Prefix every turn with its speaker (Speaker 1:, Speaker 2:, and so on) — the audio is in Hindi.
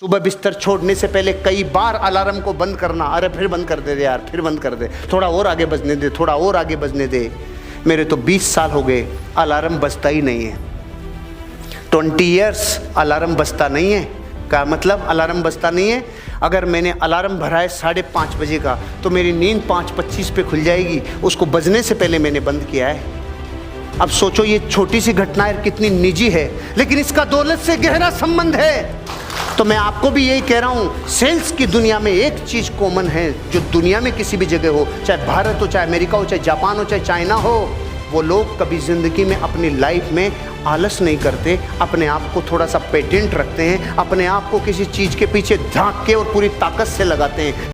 Speaker 1: सुबह बिस्तर छोड़ने से पहले कई बार अलार्म को बंद करना, अरे फिर बंद कर दे यार, फिर बंद कर दे, थोड़ा और आगे बजने दे, थोड़ा और आगे बजने दे। मेरे तो 20 साल हो गए अलार्म बजता ही नहीं है। 20 ईयर्स अलार्म बजता नहीं है। क्या मतलब अलार्म बजता नहीं है? अगर मैंने अलार्म भरा है 5:30 बजे का तो मेरी नींद 5:25 पे खुल जाएगी, उसको बजने से पहले मैंने बंद किया है। अब सोचो ये छोटी सी घटना है, कितनी निजी है, लेकिन इसका दौलत से गहरा संबंध है। तो मैं आपको भी यही कह रहा हूँ, सेल्स की दुनिया में एक चीज़ कॉमन है जो दुनिया में किसी भी जगह हो, चाहे भारत हो, चाहे अमेरिका हो, चाहे जापान हो, चाहे चाइना हो, वो लोग कभी ज़िंदगी में अपनी लाइफ में आलस नहीं करते, अपने आप को थोड़ा सा पेटेंट रखते हैं, अपने आप को किसी चीज़ के पीछे झांक के और पूरी ताकत से लगाते हैं।